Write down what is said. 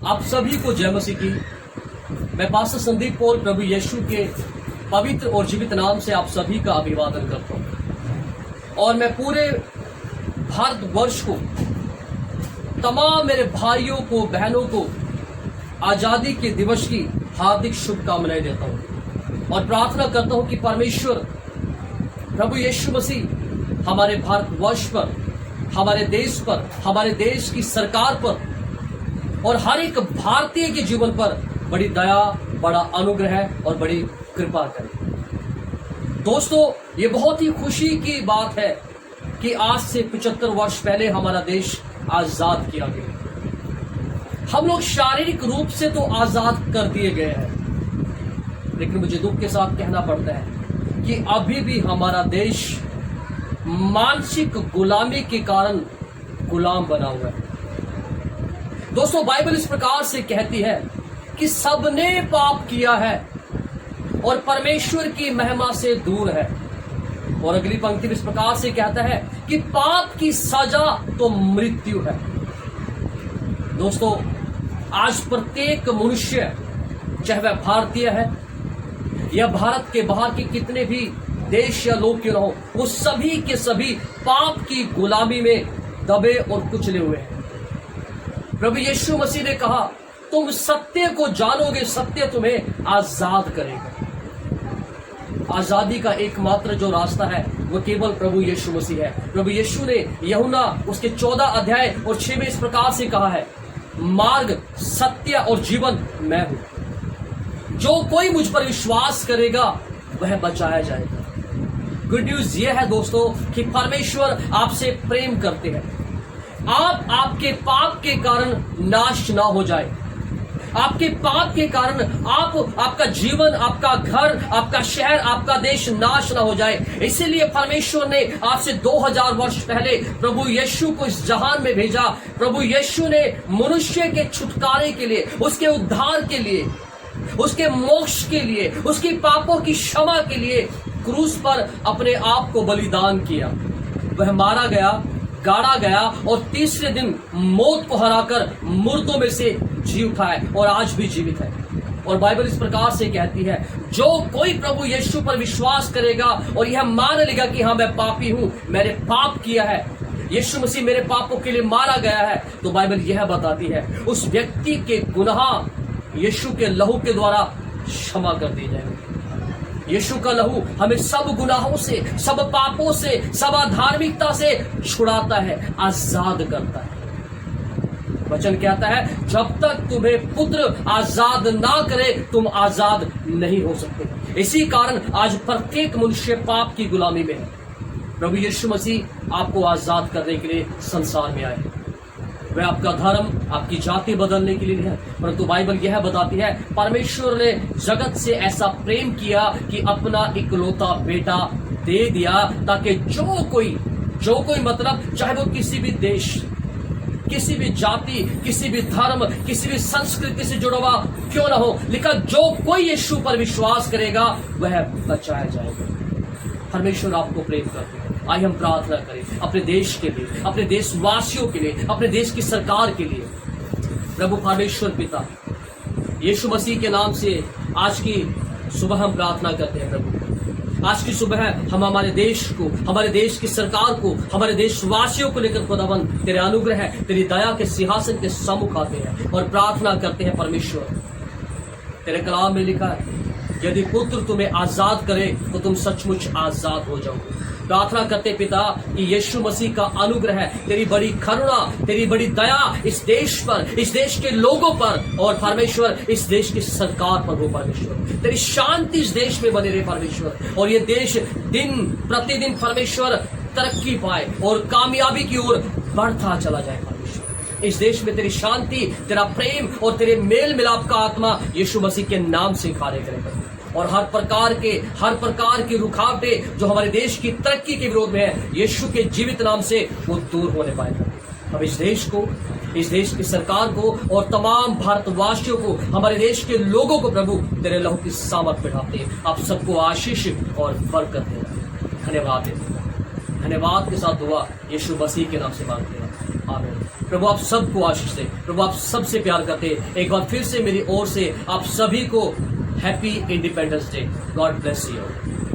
आप सभी को जय मसीह की। मैं पास्टर संदीप पॉल प्रभु यीशु के पवित्र और जीवित नाम से आप सभी का अभिवादन करता हूं और मैं पूरे भारतवर्ष को, तमाम मेरे भाइयों को, बहनों को आजादी के दिवस की हार्दिक शुभकामनाएं देता हूं और प्रार्थना करता हूं कि परमेश्वर प्रभु यीशु मसीह हमारे भारतवर्ष पर, हमारे देश पर, हमारे देश की सरकार पर और हर एक भारतीय के जीवन पर बड़ी दया, बड़ा अनुग्रह और बड़ी कृपा करे। दोस्तों, ये बहुत ही खुशी की बात है कि आज से 75 वर्ष पहले हमारा देश आजाद किया गया। हम लोग शारीरिक रूप से तो आजाद कर दिए गए हैं, लेकिन मुझे दुख के साथ कहना पड़ता है कि अभी भी हमारा देश मानसिक गुलामी के कारण गुलाम बना हुआ है। दोस्तों, बाइबल इस प्रकार से कहती है कि सबने पाप किया है और परमेश्वर की महिमा से दूर है। और अगली पंक्ति इस प्रकार से कहता है कि पाप की सजा तो मृत्यु है। दोस्तों, आज प्रत्येक मनुष्य, चाहे वह भारतीय है या भारत के बाहर के कितने भी देश या लोग क्यों न हो, वो सभी के सभी पाप की गुलामी में दबे और कुचले हुए हैं। प्रभु यीशु मसीह ने कहा, तुम सत्य को जानोगे, सत्य तुम्हें आजाद करेगा। आजादी का एकमात्र जो रास्ता है वो केवल प्रभु यीशु मसीह है। प्रभु यीशु ने यूहन्ना उसके 14 अध्याय और 6 में इस प्रकार से कहा है, मार्ग, सत्य और जीवन मैं हूं। जो कोई मुझ पर विश्वास करेगा वह बचाया जाएगा। गुड न्यूज यह है दोस्तों कि परमेश्वर आपसे प्रेम करते हैं। आप आपके पाप के कारण नाश ना हो जाए, आपके पाप के कारण आपका जीवन, आपका घर, आपका शहर, आपका देश नाश ना हो जाए। इसीलिए परमेश्वर ने आपसे 2000 वर्ष पहले प्रभु यीशु को इस जहान में भेजा। प्रभु यीशु ने मनुष्य के छुटकारे के लिए, उसके उद्धार के लिए, उसके मोक्ष के लिए, उसकी पापों की क्षमा के लिए क्रूस पर अपने आप को बलिदान किया। वह मारा गया, गाड़ा गया और तीसरे दिन मौत को हराकर मुर्दों में से जी उठा है और आज भी जीवित है। और बाइबल इस प्रकार से कहती है, जो कोई प्रभु यीशु पर विश्वास करेगा और यह मान लेगा कि हाँ, मैं पापी हूं, मैंने पाप किया है, यीशु मसीह मेरे पापों के लिए मारा गया है, तो बाइबल यह बताती है उस व्यक्ति के गुनाह यीशु के लहू के द्वारा क्षमा कर दी जाएगी। यीशु का लहू हमें सब गुनाहों से, सब पापों से, सब अधार्मिकता से छुड़ाता है, आजाद करता है। वचन कहता है, जब तक तुम्हें पुत्र आजाद ना करे तुम आजाद नहीं हो सकते। इसी कारण आज प्रत्येक मनुष्य पाप की गुलामी में है। प्रभु यीशु मसीह आपको आजाद करने के लिए संसार में आए। वह आपका धर्म, आपकी जाति बदलने के लिए नहीं है, परंतु बाइबल यह बताती है परमेश्वर ने जगत से ऐसा प्रेम किया कि अपना इकलौता बेटा दे दिया, ताकि जो कोई मतलब, चाहे वो किसी भी देश, किसी भी जाति, किसी भी धर्म, किसी भी संस्कृति से जुड़ा हुआ क्यों ना हो, लेकिन जो कोई यीशु पर विश्वास करेगा वह बचाया जाएगा। परमेश्वर आपको प्रेम करते हैं। आइए हम प्रार्थना करें अपने देश के लिए, अपने देशवासियों के लिए, अपने देश की सरकार के लिए। प्रभु परमेश्वर पिता यीशु मसीह के नाम से आज की सुबह हम प्रार्थना करते हैं। प्रभु, आज की सुबह हम हमारे देश को, हमारे देश की सरकार को, हमारे देशवासियों को लेकर खुदावन तेरे अनुग्रह, तेरी दया के सिंहासन के सम्मुख आते हैं और प्रार्थना करते हैं। परमेश्वर, तेरे कलाम में लिखा है, यदि पुत्र तुम्हें आजाद करे तो तुम सचमुच आजाद हो जाओगे। प्रार्थना करते पिता कि यीशु मसीह का अनुग्रह, तेरी बड़ी करुणा, तेरी बड़ी दया इस देश पर, इस देश के लोगों पर और परमेश्वर इस देश की सरकार पर हो। परमेश्वर, तेरी शांति इस देश में बने रहे परमेश्वर, और ये देश दिन प्रतिदिन परमेश्वर तरक्की पाए और कामयाबी की ओर बढ़ता चला जाए। परमेश्वर, इस देश में तेरी शांति, तेरा प्रेम और तेरे मेल मिलाप का आत्मा यीशु मसीह के नाम से कार्य करे और हर प्रकार की रुकावटें जो हमारे देश की तरक्की के विरोध में है, यीशु के जीवित नाम से वो दूर होने पाएगा। हम इस देश को, इस देश की सरकार को और तमाम भारतवासियों को, हमारे देश के लोगों को प्रभु तेरे लहू की सामर्थ बैठाते हैं। आप सबको आशीष और बरकत देना। धन्यवाद के साथ दुआ यीशु मसीह के नाम से मांगते हैं, आमीन। प्रभु आप सबको आशीष दे। प्रभु आप सबसे प्यार करते हैं। एक बार फिर से मेरी ओर से आप सभी को happy independence day. God bless you.